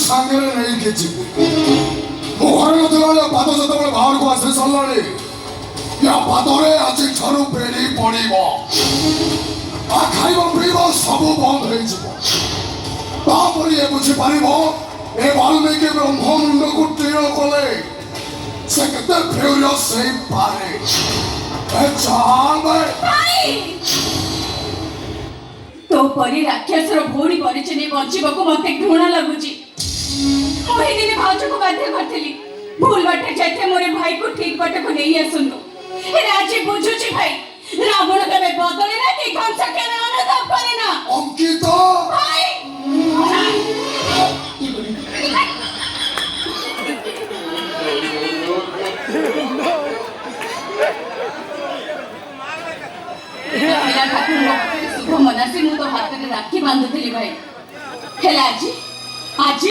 सांगे नहीं किसी मुहर नथिला पाद जतबेले बाहर को आसे सरलाणी या पादरे आज झरु पेड़ी पड़िबो आ खाइबो पीबो सब बंद हो जिवो तापर ये बुझी पारिबो ए वाल्मीकि ब्रह्ममुंड को टीण कले से केते फ्यूरियस से पारे ए चाल भाई तो परी राक्षसर भौणी परिचय बचिबको मते घृणा लगुची ओही दिन भाउज को बाध्य करथिली भूल बाटे जाते मोरे भाई को ठीक बाटे को नहीं आसुनु राजी बुझुची भाई रावण केबे बदले ना कि कंस केबे अनुताप करे ना अंकिता भाई मेरा ठाकुर शुभ मनासी मु तो हाथ में राखी बांधुଥିଲି भाई हेला आज